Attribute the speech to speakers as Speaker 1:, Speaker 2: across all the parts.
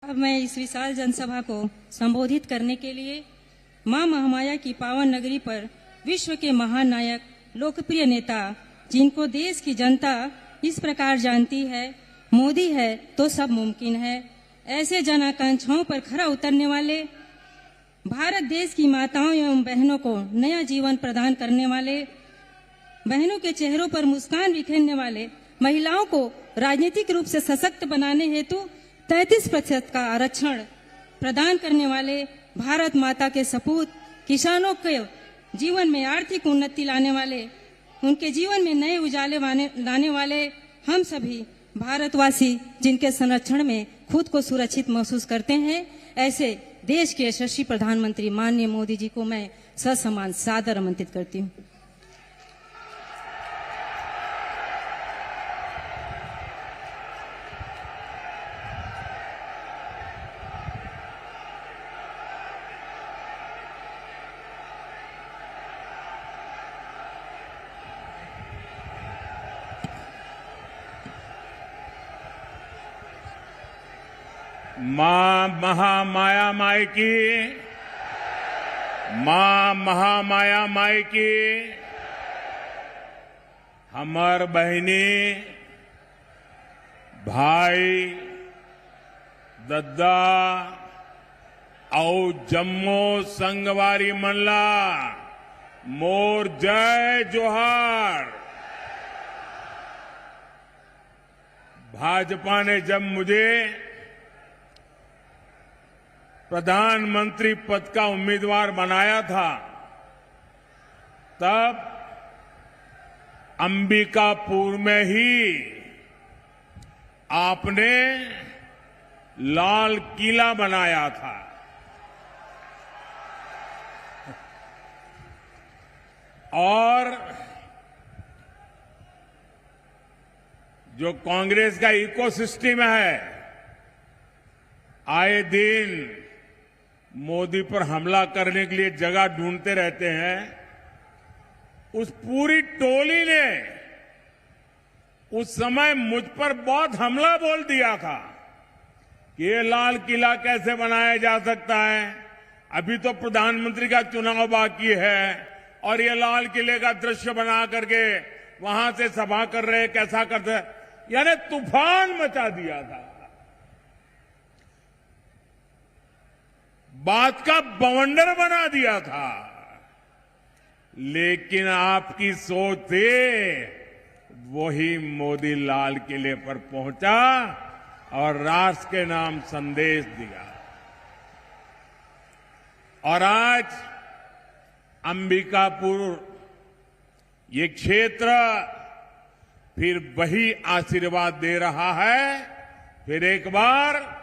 Speaker 1: अब मैं इस विशाल जनसभा को संबोधित करने के लिए मां महामाया की पावन नगरी पर विश्व के महान नायक, लोकप्रिय नेता, जिनको देश की जनता इस प्रकार जानती है, मोदी है तो सब मुमकिन है, ऐसे जन आकांक्षाओं पर खरा उतरने वाले, भारत देश की माताओं एवं बहनों को नया जीवन प्रदान करने वाले, बहनों के चेहरों पर मुस्कान बिखेरने वाले, महिलाओं को राजनीतिक रूप से सशक्त बनाने हेतु 33% का आरक्षण प्रदान करने वाले, भारत माता के सपूत, किसानों के जीवन में आर्थिक उन्नति लाने वाले, उनके जीवन में नए उजाले लाने वाले हम सभी भारतवासी जिनके संरक्षण में खुद को सुरक्षित महसूस करते हैं, ऐसे देश के यशस्वी प्रधानमंत्री माननीय मोदी जी को मैं ससम्मान सादर आमंत्रित करती हूँ।
Speaker 2: मां महामाया माई की, मां महामाया माई की, हमर बहनी भाई दद्दा और जम्मू संगवारी मनला मोर जय जोहार। भाजपा ने जब मुझे प्रधानमंत्री पद का उम्मीदवार बनाया था, तब अंबिकापुर में ही आपने लाल किला बनाया था। और जो कांग्रेस का इकोसिस्टम है, आए दिन मोदी पर हमला करने के लिए जगह ढूंढते रहते हैं। उस पूरी टोली ने उस समय मुझ पर बहुत हमला बोल दिया था कि ये लाल किला कैसे बनाया जा सकता है, अभी तो प्रधानमंत्री का चुनाव बाकी है और ये लाल किले का दृश्य बना करके वहां से सभा कर रहे, कैसा करते, यानी तूफान मचा दिया था। बात का बवंडर बना दिया था। लेकिन आपकी सोच थी, वही मोदी लाल किले पर पहुंचा और राष्ट्र के नाम संदेश दिया। और आज अंबिकापुर ये क्षेत्र फिर वही आशीर्वाद दे रहा है। फिर एक बार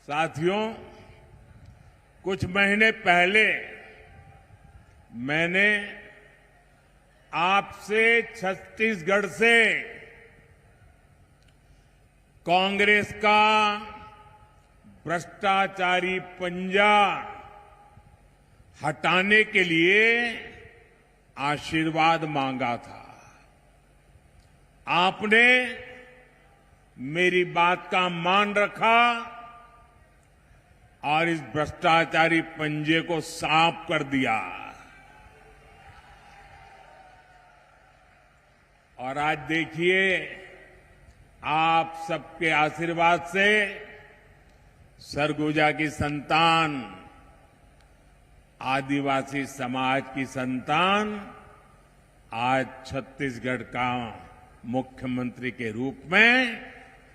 Speaker 2: साथियों, कुछ महीने पहले मैंने आपसे छत्तीसगढ़ से कांग्रेस का भ्रष्टाचारी पंजा हटाने के लिए आशीर्वाद मांगा था। आपने मेरी बात का मान रखा और इस भ्रष्टाचारी पंजे को साफ कर दिया। और आज देखिए, आप सबके आशीर्वाद से सरगुजा की संतान, आदिवासी समाज की संतान आज छत्तीसगढ़ का मुख्यमंत्री के रूप में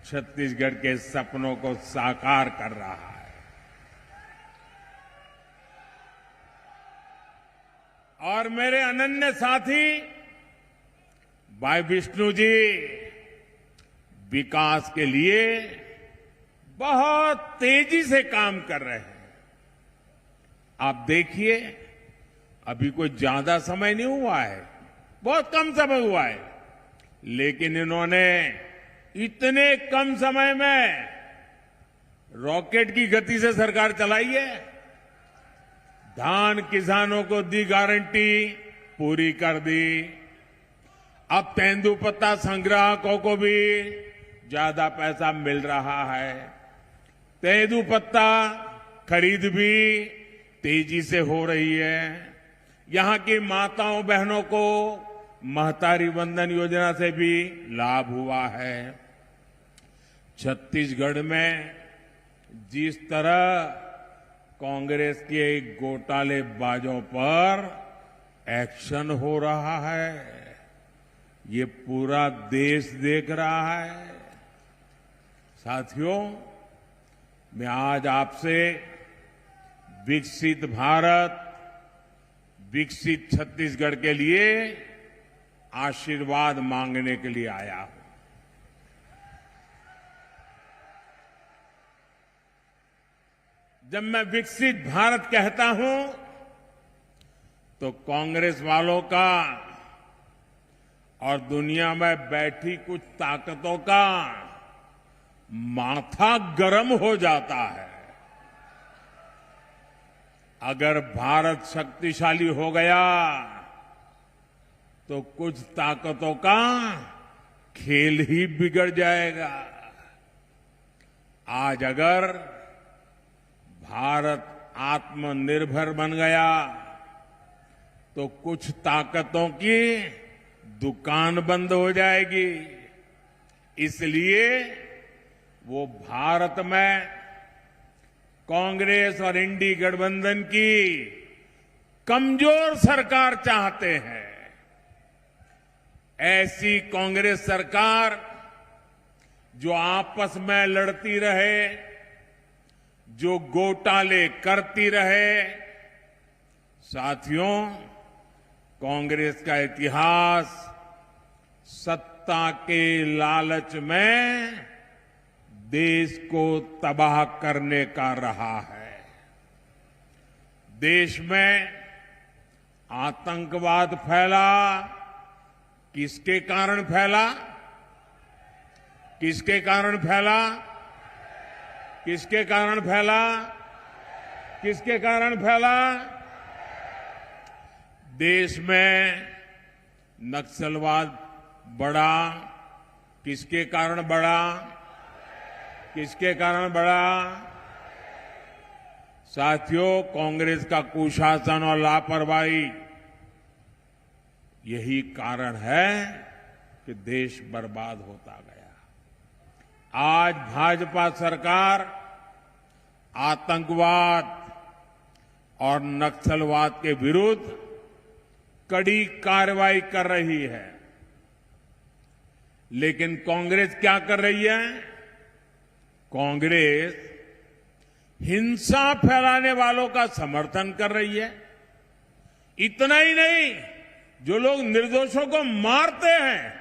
Speaker 2: छत्तीसगढ़ के सपनों को साकार कर रहा है। और मेरे अनन्य साथी भाई विष्णु जी विकास के लिए बहुत तेजी से काम कर रहे हैं। आप देखिए, अभी कोई ज्यादा समय नहीं हुआ है, बहुत कम समय हुआ है, लेकिन इन्होंने इतने कम समय में रॉकेट की गति से सरकार चलाई है। धान किसानों को दी गारंटी, पूरी कर दी। अब तेंदुपत्ता संग्राहकों को भी ज्यादा पैसा मिल रहा है। तेंदुपत्ता खरीद भी तेजी से हो रही है। यहां की माताओं बहनों को महतारी वंदन योजना से भी लाभ हुआ है। छत्तीसगढ़ में जिस तरह कांग्रेस के घोटालेबाजों पर एक्शन हो रहा है, ये पूरा देश देख रहा है। साथियों, मैं आज आपसे विकसित भारत, विकसित छत्तीसगढ़ के लिए आशीर्वाद मांगने के लिए आया हूं। जब मैं विकसित भारत कहता हूं तो कांग्रेस वालों का और दुनिया में बैठी कुछ ताकतों का माथा गर्म हो जाता है। अगर भारत शक्तिशाली हो गया तो कुछ ताकतों का खेल ही बिगड़ जाएगा। आज अगर भारत आत्मनिर्भर बन गया तो कुछ ताकतों की दुकान बंद हो जाएगी। इसलिए वो भारत में कांग्रेस और इंडी गठबंधन की कमजोर सरकार चाहते हैं। ऐसी कांग्रेस सरकार जो आपस में लड़ती रहे, जो घोटाले करती रहे। साथियों, कांग्रेस का इतिहास सत्ता के लालच में देश को तबाह करने का रहा है। देश में आतंकवाद फैला, किसके कारण फैला? किसके कारण फैला? किसके कारण फैला? किसके कारण फैला? देश में नक्सलवाद बढ़ा, किसके कारण बढ़ा? किसके कारण बढ़ा? साथियों, कांग्रेस का कुशासन और लापरवाही यही कारण है कि देश बर्बाद होता गया। आज भाजपा सरकार आतंकवाद और नक्सलवाद के विरुद्ध कड़ी कार्रवाई कर रही है, लेकिन कांग्रेस क्या कर रही है? कांग्रेस हिंसा फैलाने वालों का समर्थन कर रही है। इतना ही नहीं, जो लोग निर्दोषों को मारते हैं,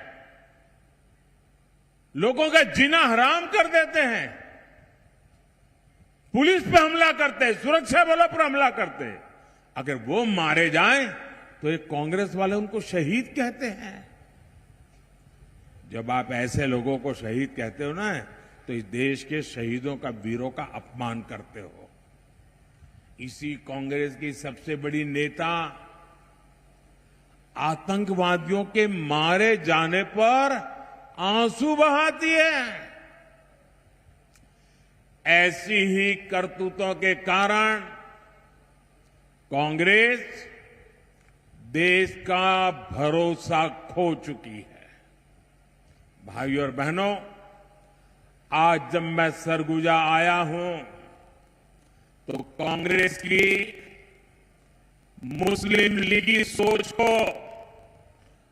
Speaker 2: लोगों का जीना हराम कर देते हैं, पुलिस पे हमला करते हैं, सुरक्षा बलों पर हमला करते हैं, अगर वो मारे जाएं तो ये कांग्रेस वाले उनको शहीद कहते हैं। जब आप ऐसे लोगों को शहीद कहते हो ना, तो इस देश के शहीदों का, वीरों का अपमान करते हो। इसी कांग्रेस की सबसे बड़ी नेता आतंकवादियों के मारे जाने पर आंसू बहाती है। ऐसी ही करतूतों के कारण कांग्रेस देश का भरोसा खो चुकी है। भाइयों और बहनों, आज जब मैं सरगुजा आया हूं तो कांग्रेस की मुस्लिम लीगी सोच को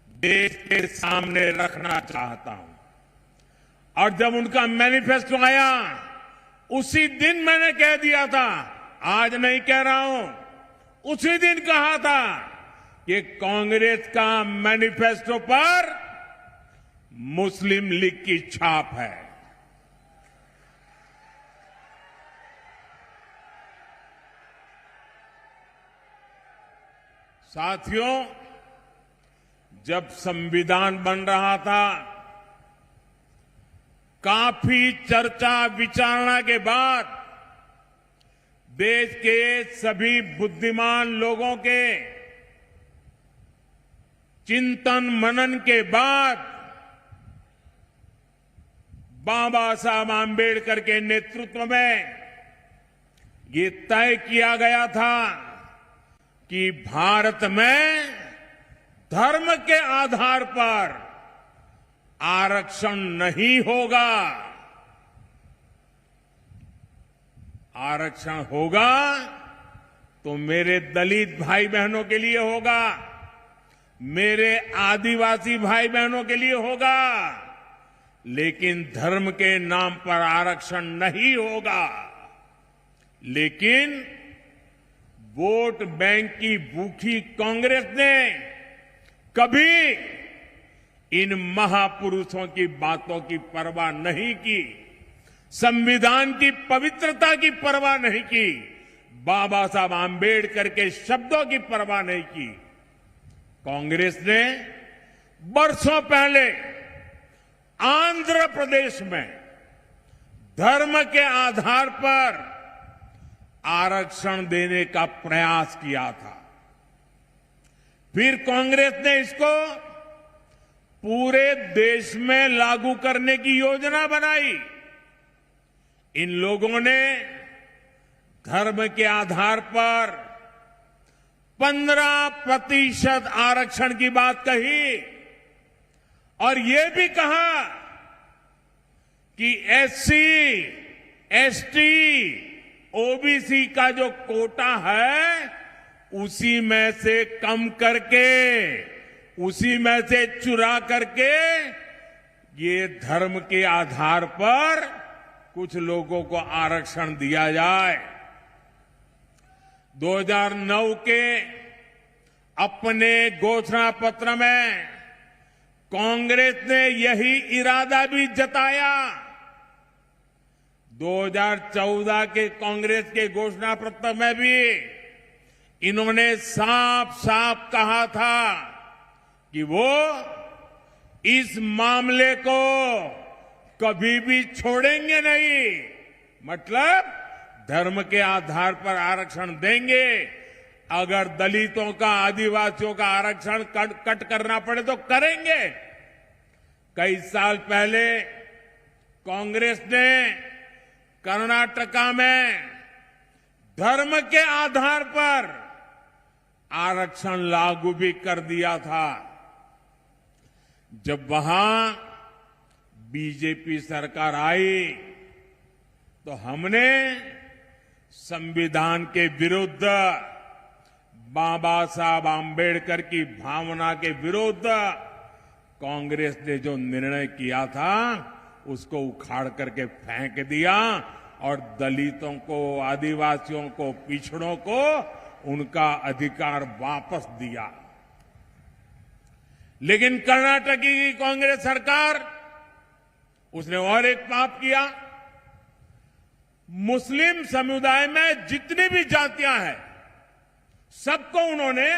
Speaker 2: देश के सामने रखना चाहता हूं। और जब उनका मैनिफेस्टो आया, उसी दिन मैंने कह दिया था, आज नहीं कह रहा हूं, उसी दिन कहा था कि कांग्रेस का मैनिफेस्टो पर मुस्लिम लीग की छाप है। साथियों, जब संविधान बन रहा था, काफी चर्चा विचारणा के बाद देश के सभी बुद्धिमान लोगों के चिंतन मनन के बाद बाबा साहब आंबेडकर के नेतृत्व में ये तय किया गया था कि भारत में धर्म के आधार पर आरक्षण नहीं होगा। आरक्षण होगा तो मेरे दलित भाई बहनों के लिए होगा, मेरे आदिवासी भाई बहनों के लिए होगा, लेकिन धर्म के नाम पर आरक्षण नहीं होगा। लेकिन वोट बैंक की भूखी कांग्रेस ने कभी इन महापुरुषों की बातों की परवाह नहीं की, संविधान की पवित्रता की परवाह नहीं की, बाबा साहब आंबेडकर के शब्दों की परवाह नहीं की। कांग्रेस ने वर्षों पहले आंध्र प्रदेश में धर्म के आधार पर आरक्षण देने का प्रयास किया था। फिर कांग्रेस ने इसको पूरे देश में लागू करने की योजना बनाई। इन लोगों ने धर्म के आधार पर 15% आरक्षण की बात कही और ये भी कहा कि एससी, एसटी, ओबीसी का जो कोटा है उसी में से कम करके, उसी में से चुरा करके ये धर्म के आधार पर कुछ लोगों को आरक्षण दिया जाए। 2009 के अपने घोषणा पत्र में कांग्रेस ने यही इरादा भी जताया। 2014 के कांग्रेस के घोषणा पत्र में भी इन्होंने साफ साफ कहा था कि वो इस मामले को कभी भी छोड़ेंगे नहीं, मतलब धर्म के आधार पर आरक्षण देंगे। अगर दलितों का, आदिवासियों का आरक्षण कट करना पड़े तो करेंगे। कई साल पहले कांग्रेस ने कर्नाटका में धर्म के आधार पर आरक्षण लागू भी कर दिया था। जब वहां बीजेपी सरकार आई तो हमने संविधान के विरुद्ध, बाबा साहब आंबेडकर की भावना के विरुद्ध कांग्रेस ने जो निर्णय किया था उसको उखाड़ करके फेंक दिया और दलितों को, आदिवासियों को, पिछड़ों को उनका अधिकार वापस दिया। लेकिन कर्नाटक की कांग्रेस सरकार, उसने और एक पाप किया। मुस्लिम समुदाय में जितनी भी जातियां हैं सबको उन्होंने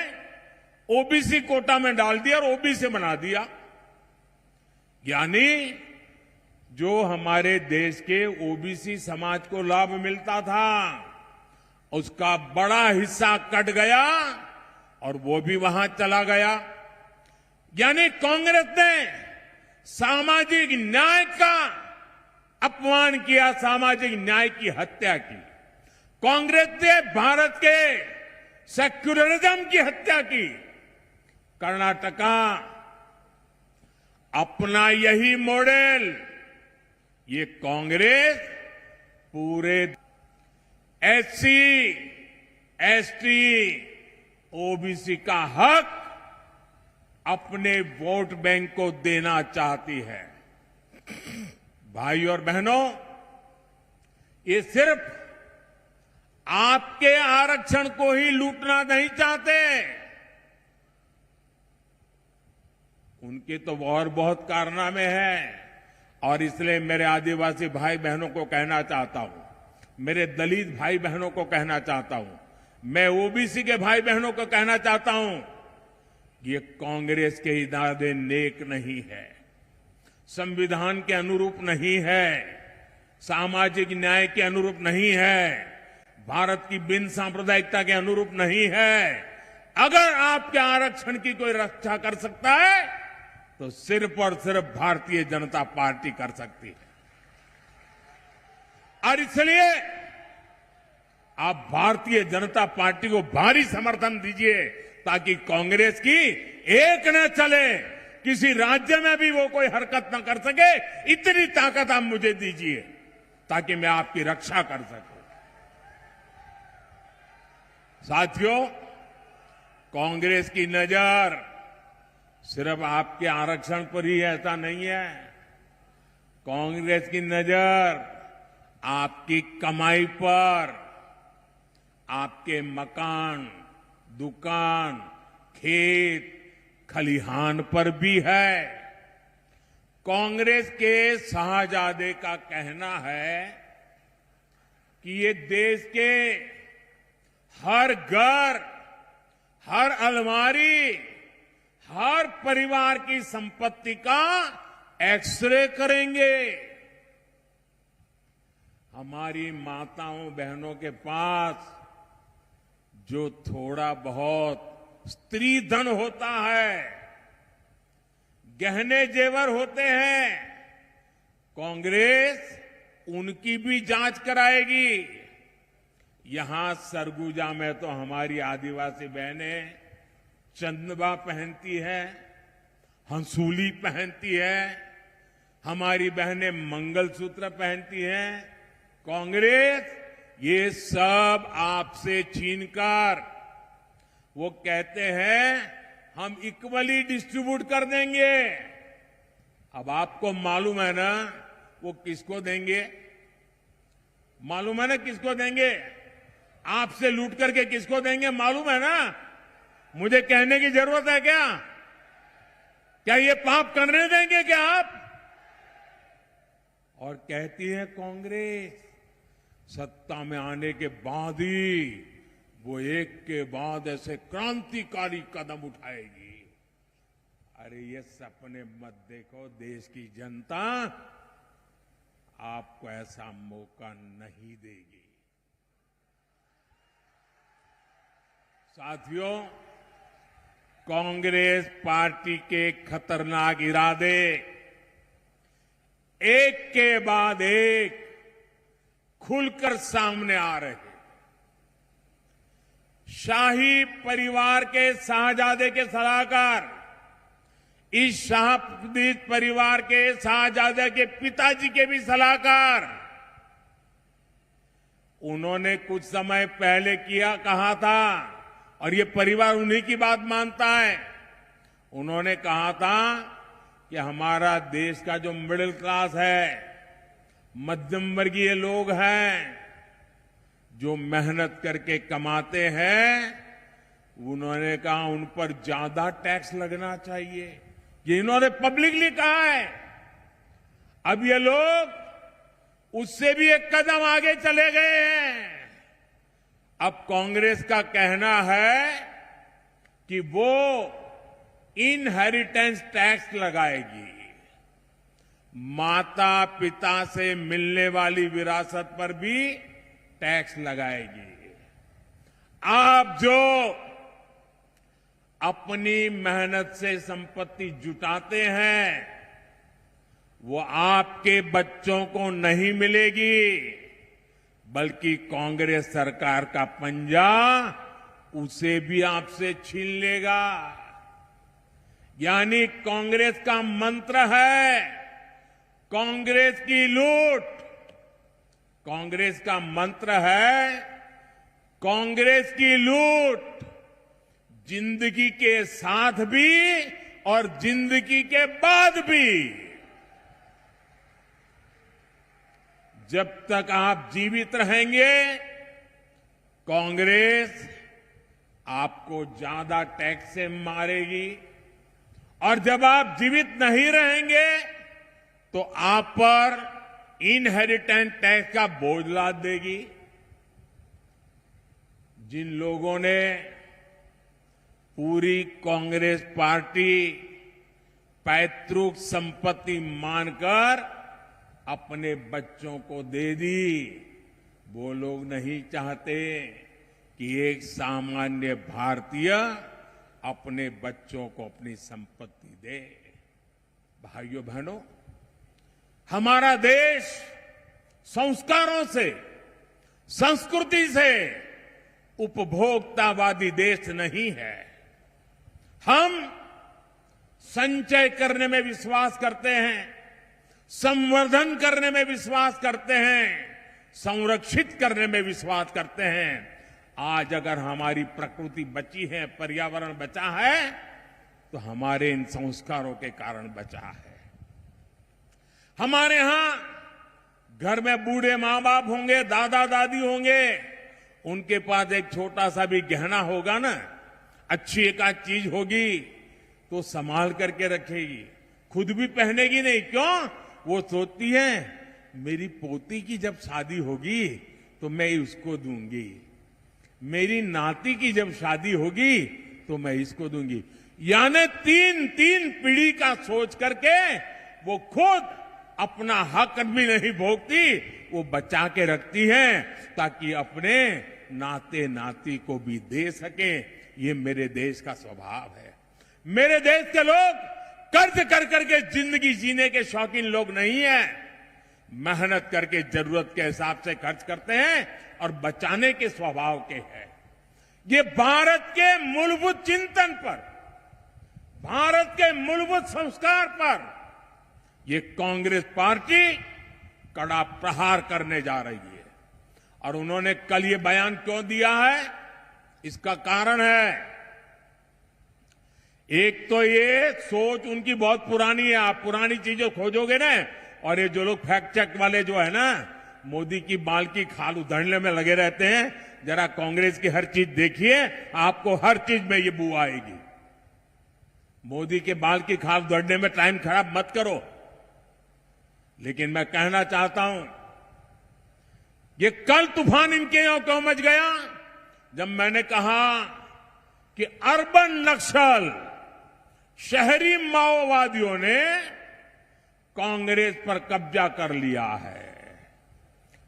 Speaker 2: ओबीसी कोटा में डाल दिया और ओबीसी बना दिया। यानी जो हमारे देश के ओबीसी समाज को लाभ मिलता था उसका बड़ा हिस्सा कट गया और वो भी वहां चला गया। यानी कांग्रेस ने सामाजिक न्याय का अपमान किया, सामाजिक न्याय की हत्या की। कांग्रेस ने भारत के सेक्युलरिज्म की हत्या की। कर्नाटका अपना यही मॉडल, ये कांग्रेस पूरे एससी, एसटी, ओबीसी का हक अपने वोट बैंक को देना चाहती है। भाई और बहनों, ये सिर्फ आपके आरक्षण को ही लूटना नहीं चाहते, उनके तो और बहुत कारनामे हैं। और इसलिए मेरे आदिवासी भाई बहनों को कहना चाहता हूं, मेरे दलित भाई बहनों को कहना चाहता हूं, मैं ओबीसी के भाई बहनों को कहना चाहता हूं, ये कांग्रेस के इरादे नेक नहीं है, संविधान के अनुरूप नहीं है, सामाजिक न्याय के अनुरूप नहीं है, भारत की बिन सांप्रदायिकता के अनुरूप नहीं है। अगर आपके आरक्षण की कोई रक्षा कर सकता है तो सिर्फ और सिर्फ भारतीय जनता पार्टी कर सकती है। और इसलिए आप भारतीय जनता पार्टी को भारी समर्थन दीजिए ताकि कांग्रेस की एक न चले, किसी राज्य में भी वो कोई हरकत न कर सके, इतनी ताकत आप मुझे दीजिए ताकि मैं आपकी रक्षा कर सकूं। साथियों, कांग्रेस की नजर सिर्फ आपके आरक्षण पर ही ऐसा नहीं है। कांग्रेस की नजर आपकी कमाई पर, आपके मकान, दुकान, खेत, खलिहान पर भी है। कांग्रेस के शाहजादे का कहना है कि ये देश के हर घर, हर अलमारी, हर परिवार की संपत्ति का एक्सरे करेंगे। हमारी माताओं बहनों के पास जो थोड़ा बहुत स्त्री धन होता है, गहने जेवर होते हैं, कांग्रेस उनकी भी जांच कराएगी। यहां सरगुजा में तो हमारी आदिवासी बहनें चंदबा पहनती है, हंसूली पहनती है, हमारी बहनें मंगलसूत्र पहनती हैं। कांग्रेस ये सब आपसे छीनकर, वो कहते हैं हम इक्वली डिस्ट्रीब्यूट कर देंगे। अब आपको मालूम है ना वो किसको देंगे? मालूम है ना किसको देंगे? आपसे लूट करके किसको देंगे मालूम है ना? मुझे कहने की जरूरत है क्या? क्या ये पाप करने देंगे क्या आप? और कहती है कांग्रेस सत्ता में आने के बाद ही वो एक के बाद ऐसे क्रांतिकारी कदम उठाएगी। अरे ये सपने मत देखो, देश की जनता आपको ऐसा मौका नहीं देगी। साथियों, कांग्रेस पार्टी के खतरनाक इरादे एक के बाद एक खुलकर सामने आ रहे हैं। शाही परिवार के शाहजादे के सलाहकार, इस शाहबदीद परिवार के शाहजादे के पिताजी के भी सलाहकार, उन्होंने कुछ समय पहले कहा था, और ये परिवार उन्हीं की बात मानता है। उन्होंने कहा था कि हमारा देश का जो मिडिल क्लास है, मध्यम वर्गीय लोग हैं, जो मेहनत करके कमाते हैं, उन्होंने कहा उन पर ज्यादा टैक्स लगना चाहिए। ये इन्होंने पब्लिकली कहा है। अब ये लोग उससे भी एक कदम आगे चले गए हैं। अब कांग्रेस का कहना है कि वो इनहेरिटेंस टैक्स लगाएगी। माता पिता से मिलने वाली विरासत पर भी टैक्स लगाएगी। आप जो अपनी मेहनत से संपत्ति जुटाते हैं, वो आपके बच्चों को नहीं मिलेगी, बल्कि कांग्रेस सरकार का पंजा उसे भी आपसे छीन लेगा। यानी कांग्रेस का मंत्र है कांग्रेस की लूट। कांग्रेस का मंत्र है कांग्रेस की लूट, जिंदगी के साथ भी और जिंदगी के बाद भी। जब तक आप जीवित रहेंगे, कांग्रेस आपको ज्यादा टैक्स से मारेगी, और जब आप जीवित नहीं रहेंगे तो आप पर इनहेरिटेंस टैक्स का बोझ लाद देगी। जिन लोगों ने पूरी कांग्रेस पार्टी पैतृक संपत्ति मानकर अपने बच्चों को दे दी, वो लोग नहीं चाहते कि एक सामान्य भारतीय अपने बच्चों को अपनी संपत्ति दे। भाइयों बहनों, हमारा देश संस्कारों से, संस्कृति से उपभोक्तावादी देश नहीं है। हम संचय करने में विश्वास करते हैं, संवर्धन करने में विश्वास करते हैं, संरक्षित करने में विश्वास करते हैं। आज अगर हमारी प्रकृति बची है, पर्यावरण बचा है, तो हमारे इन संस्कारों के कारण बचा है। हमारे यहां घर में बूढ़े मां बाप होंगे, दादा दादी होंगे, उनके पास एक छोटा सा भी गहना होगा ना, अच्छी एक आध चीज होगी तो संभाल करके रखेगी, खुद भी पहनेगी नहीं। क्यों? वो सोचती है मेरी पोती की जब शादी होगी तो मैं उसको दूंगी, मेरी नाती की जब शादी होगी तो मैं इसको दूंगी। यानी तीन पीढ़ी का सोच करके वो खुद अपना हक भी नहीं भोगती, वो बचा के रखती है ताकि अपने नाते नाती को भी दे सके। ये मेरे देश का स्वभाव है। मेरे देश के लोग कर्ज कर करके जिंदगी जीने के शौकीन लोग नहीं हैं। मेहनत करके जरूरत के हिसाब से खर्च करते हैं और बचाने के स्वभाव के हैं। ये भारत के मूलभूत चिंतन पर, भारत के मूलभूत संस्कार पर ये कांग्रेस पार्टी कड़ा प्रहार करने जा रही है। और उन्होंने कल ये बयान क्यों दिया है, इसका कारण है, एक तो ये सोच उनकी बहुत पुरानी है। आप पुरानी चीजें खोजोगे ना, और ये जो लोग फैक्ट चेक वाले जो है ना, मोदी की बाल की खाल उधेड़ने में लगे रहते हैं, जरा कांग्रेस की हर चीज देखिए, आपको हर चीज में ये बू आएगी। मोदी के बाल की खाल उधेड़ने में टाइम खराब मत करो। लेकिन मैं कहना चाहता हूं, ये कल तूफान इनके यहां क्यों मच गया, जब मैंने कहा कि अर्बन नक्सल, शहरी माओवादियों ने कांग्रेस पर कब्जा कर लिया है,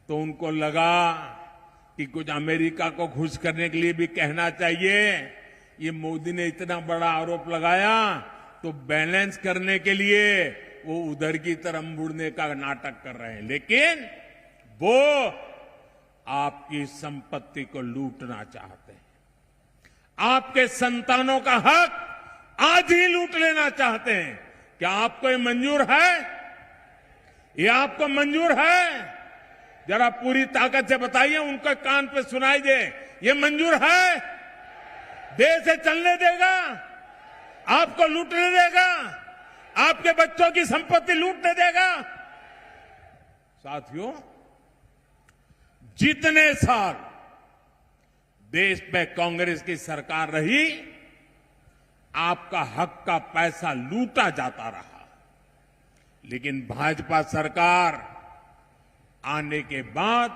Speaker 2: तो उनको लगा कि कुछ अमेरिका को खुश करने के लिए भी कहना चाहिए। ये मोदी ने इतना बड़ा आरोप लगाया तो बैलेंस करने के लिए वो उधर की तरफ मुड़ने का नाटक कर रहे हैं। लेकिन वो आपकी संपत्ति को लूटना चाहते हैं, आपके संतानों का हक आज ही लूट लेना चाहते हैं। क्या आपको ये मंजूर है? ये आपको मंजूर है? जरा पूरी ताकत से बताइए, उनके कान पे सुनाई दे। ये मंजूर है? देश से चलने देगा? आपको लूटने देगा? आपके बच्चों की संपत्ति लूटने देगा? साथियों, जितने साल देश में कांग्रेस की सरकार रही, आपका हक का पैसा लूटा जाता रहा। लेकिन भाजपा सरकार आने के बाद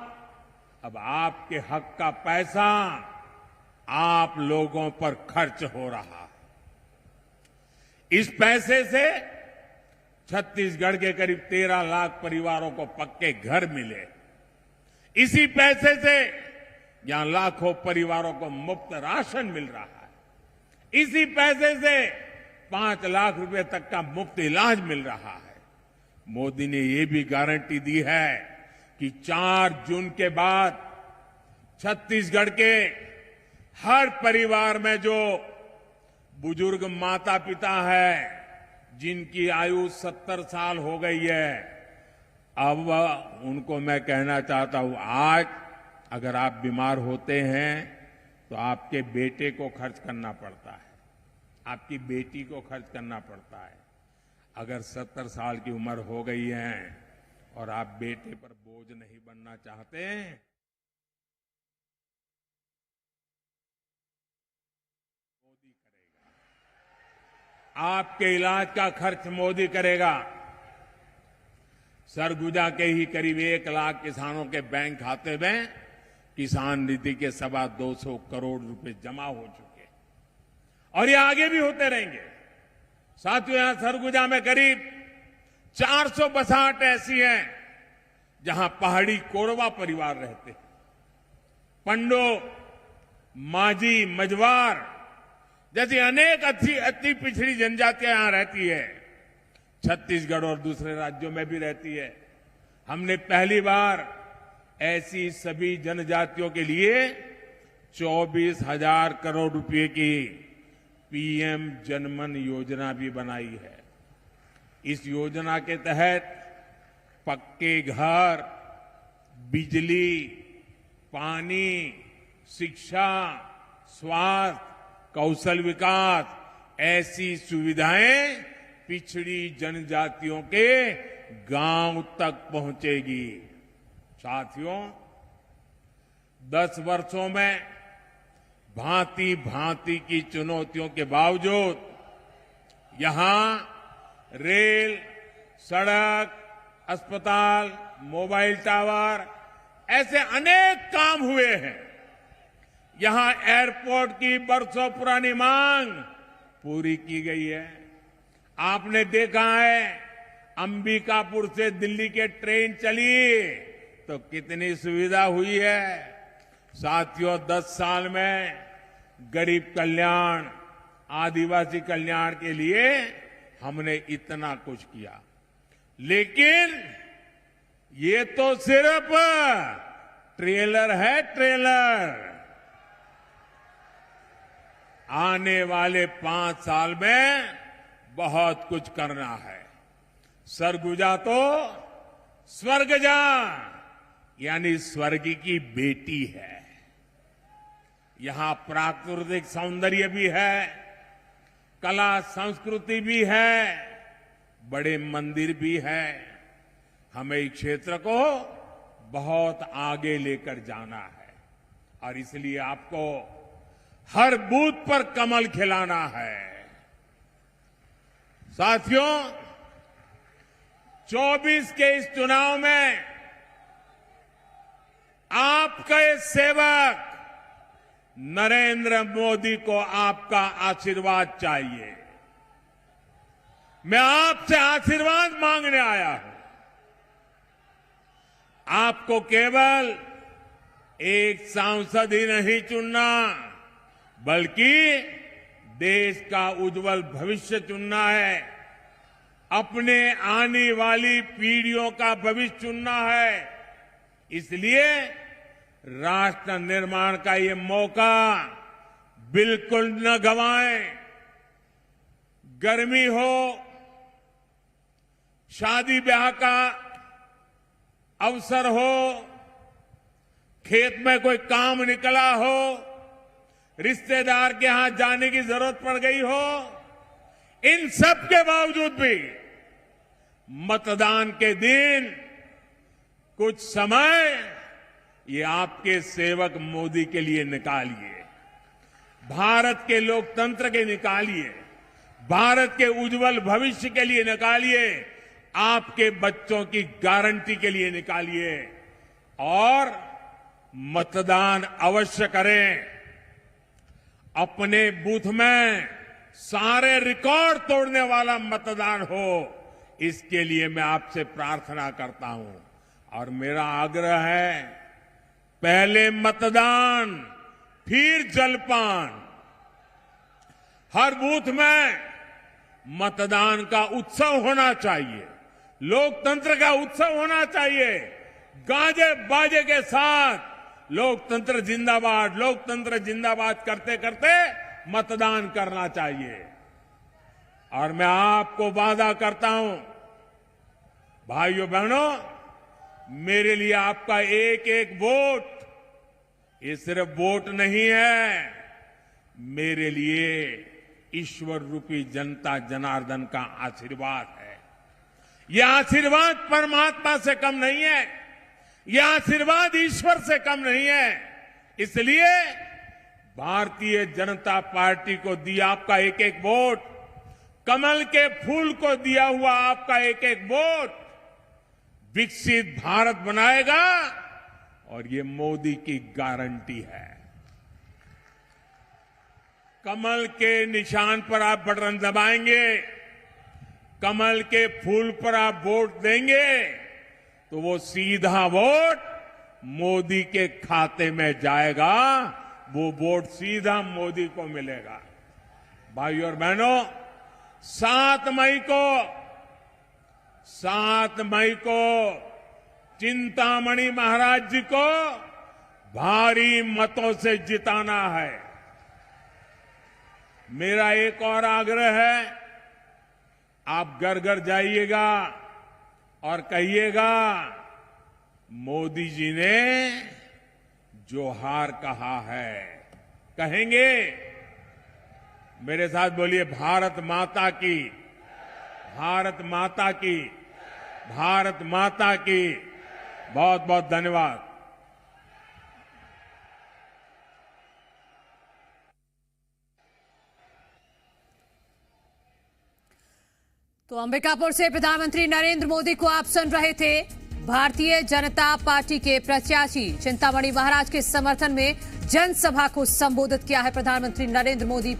Speaker 2: अब आपके हक का पैसा आप लोगों पर खर्च हो रहा है। इस पैसे से छत्तीसगढ़ के करीब 13 लाख परिवारों को पक्के घर मिले। इसी पैसे से यहां लाखों परिवारों को मुफ्त राशन मिल रहा है। इसी पैसे से 5 लाख रुपए तक का मुफ्त इलाज मिल रहा है। मोदी ने ये भी गारंटी दी है कि 4 जून के बाद छत्तीसगढ़ के हर परिवार में जो बुजुर्ग माता पिता है, जिनकी आयु 70 साल हो गई है, अब उनको मैं कहना चाहता हूं, आज अगर आप बीमार होते हैं तो आपके बेटे को खर्च करना पड़ता है, आपकी बेटी को खर्च करना पड़ता है। अगर 70 साल की उम्र हो गई है और आप बेटे पर बोझ नहीं बनना चाहते, मोदी करेगा। आपके इलाज का खर्च मोदी करेगा। सरगुजा के ही करीब 1 लाख किसानों के बैंक खाते में किसान निधि के 225 करोड़ रुपए जमा हो चुके हैं और ये आगे भी होते रहेंगे। साथियों, यहां सरगुजा में करीब 400 बसाहट ऐसी हैं जहां पहाड़ी कोरवा परिवार रहते हैं। पंडो माझी, मझवार जैसी अनेक अति पिछड़ी जनजातियां यहां रहती है। छत्तीसगढ़ और दूसरे राज्यों में भी रहती है। हमने पहली बार ऐसी सभी जनजातियों के लिए 24,000 करोड़ रुपए की पीएम जनमन योजना भी बनाई है। इस योजना के तहत पक्के घर, बिजली, पानी, शिक्षा, स्वास्थ्य, कौशल विकास ऐसी सुविधाएं पिछड़ी जनजातियों के गांव तक पहुंचेगी। साथियों, 10 वर्षों में भांति भांति की चुनौतियों के बावजूद यहां रेल, सड़क, अस्पताल, मोबाइल टावर ऐसे अनेक काम हुए हैं। यहां एयरपोर्ट की बरसों पुरानी मांग पूरी की गई है। आपने देखा है अंबिकापुर से दिल्ली के ट्रेन चली तो कितनी सुविधा हुई है। साथियों, 10 साल में गरीब कल्याण, आदिवासी कल्याण के लिए हमने इतना कुछ किया, लेकिन ये तो सिर्फ ट्रेलर है, ट्रेलर। आने वाले 5 साल में बहुत कुछ करना है। सरगुजा तो स्वर्गजा यानी स्वर्ग की बेटी है। यहां प्राकृतिक सौंदर्य भी है, कला संस्कृति भी है, बड़े मंदिर भी है। हमें इस क्षेत्र को बहुत आगे लेकर जाना है और इसलिए आपको हर बूथ पर कमल खिलाना है। साथियों, 24 के इस चुनाव में आपके सेवक नरेंद्र मोदी को आपका आशीर्वाद चाहिए। मैं आपसे आशीर्वाद मांगने आया हूं। आपको केवल एक सांसद ही नहीं चुनना, बल्कि देश का उज्जवल भविष्य चुनना है। अपने आने वाली पीढ़ियों का भविष्य चुनना है। इसलिए राष्ट्र निर्माण का ये मौका बिल्कुल न गंवाएं। गर्मी हो, शादी ब्याह का अवसर हो, खेत में कोई काम निकला हो, रिश्तेदार के यहां जाने की जरूरत पड़ गई हो, इन सब के बावजूद भी मतदान के दिन कुछ समय ये आपके सेवक मोदी के लिए निकालिए। भारत के लोकतंत्र के निकालिए, भारत के उज्जवल भविष्य के लिए निकालिए, आपके बच्चों की गारंटी के लिए निकालिए और मतदान अवश्य करें। अपने बूथ में सारे रिकॉर्ड तोड़ने वाला मतदान हो, इसके लिए मैं आपसे प्रार्थना करता हूं और मेरा आग्रह है, पहले मतदान फिर जलपान। हर बूथ में मतदान का उत्सव होना चाहिए, लोकतंत्र का उत्सव होना चाहिए। गाजे बाजे के साथ लोकतंत्र जिंदाबाद, लोकतंत्र जिंदाबाद करते करते मतदान करना चाहिए। और मैं आपको वादा करता हूं, भाइयों बहनों, मेरे लिए आपका एक एक वोट ये सिर्फ वोट नहीं है, मेरे लिए ईश्वर रूपी जनता जनार्दन का आशीर्वाद है। यह आशीर्वाद परमात्मा से कम नहीं है, यह आशीर्वाद ईश्वर से कम नहीं है। इसलिए भारतीय जनता पार्टी को दिया आपका एक एक वोट, कमल के फूल को दिया हुआ आपका एक एक वोट विकसित भारत बनाएगा और ये मोदी की गारंटी है। कमल के निशान पर आप बटन दबाएंगे, कमल के फूल पर आप वोट देंगे तो वो सीधा वोट मोदी के खाते में जाएगा, वो वोट सीधा मोदी को मिलेगा। भाइयों और बहनों, 7 मई को चिंतामणि महाराज जी को भारी मतों से जिताना है। मेरा एक और आग्रह है, आप घर घर जाइएगा और कहिएगा, मोदी जी ने जोहार कहा है। कहेंगे? मेरे साथ बोलिए, भारत माता की, भारत माता की, भारत माता की। बहुत बहुत धन्यवाद।
Speaker 3: तो अंबिकापुर से प्रधानमंत्री नरेंद्र मोदी को आप सुन रहे थे। भारतीय जनता पार्टी के प्रत्याशी चिंतामणि महाराज के समर्थन में जनसभा को संबोधित किया है प्रधानमंत्री नरेंद्र मोदी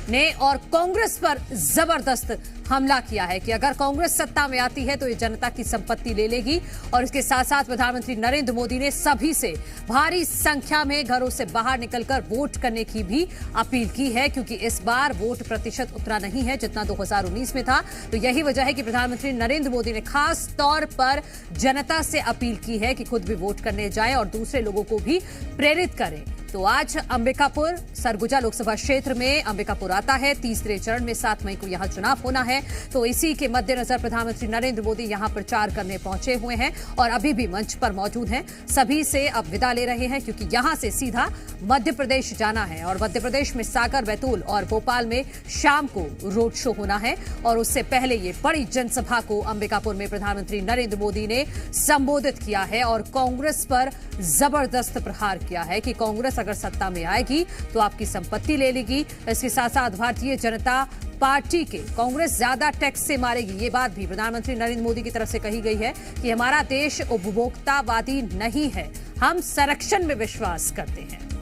Speaker 3: ने, और कांग्रेस पर जबरदस्त हमला किया है कि अगर कांग्रेस सत्ता में आती है तो ये जनता की संपत्ति ले लेगी। और इसके साथ साथ प्रधानमंत्री नरेंद्र मोदी ने सभी से भारी संख्या में घरों से बाहर निकलकर वोट करने की भी अपील की है, क्योंकि इस बार वोट प्रतिशत उतना नहीं है जितना 2019 में था। तो यही वजह है कि प्रधानमंत्री नरेंद्र मोदी ने खास तौर पर जनता से अपील की है कि खुद भी वोट करने जाएं और दूसरे लोगों को भी प्रेरित करें। तो आज अंबिकापुर सरगुजा लोकसभा क्षेत्र में अंबिकापुर आता है। तीसरे चरण में 7 मई को यहां चुनाव होना है। तो इसी के मद्देनजर प्रधानमंत्री नरेंद्र मोदी यहां प्रचार करने पहुंचे हुए हैं और अभी भी मंच पर मौजूद हैं। सभी से अब विदा ले रहे हैं, क्योंकि यहां से सीधा मध्य प्रदेश जाना है और मध्य प्रदेश में सागर, बैतूल और भोपाल में शाम को रोड शो होना है। और उससे पहले ये बड़ी जनसभा को अंबिकापुर में प्रधानमंत्री नरेंद्र मोदी ने संबोधित किया है और कांग्रेस पर जबरदस्त प्रहार किया है कि कांग्रेस अगर सत्ता में आएगी तो आपकी संपत्ति ले लेगी। इसके साथ साथ भारतीय जनता पार्टी के कांग्रेस ज्यादा टैक्स से मारेगी, ये बात भी प्रधानमंत्री नरेंद्र मोदी की तरफ से कही गई है कि हमारा देश उपभोक्तावादी नहीं है, हम संरक्षण में विश्वास करते हैं।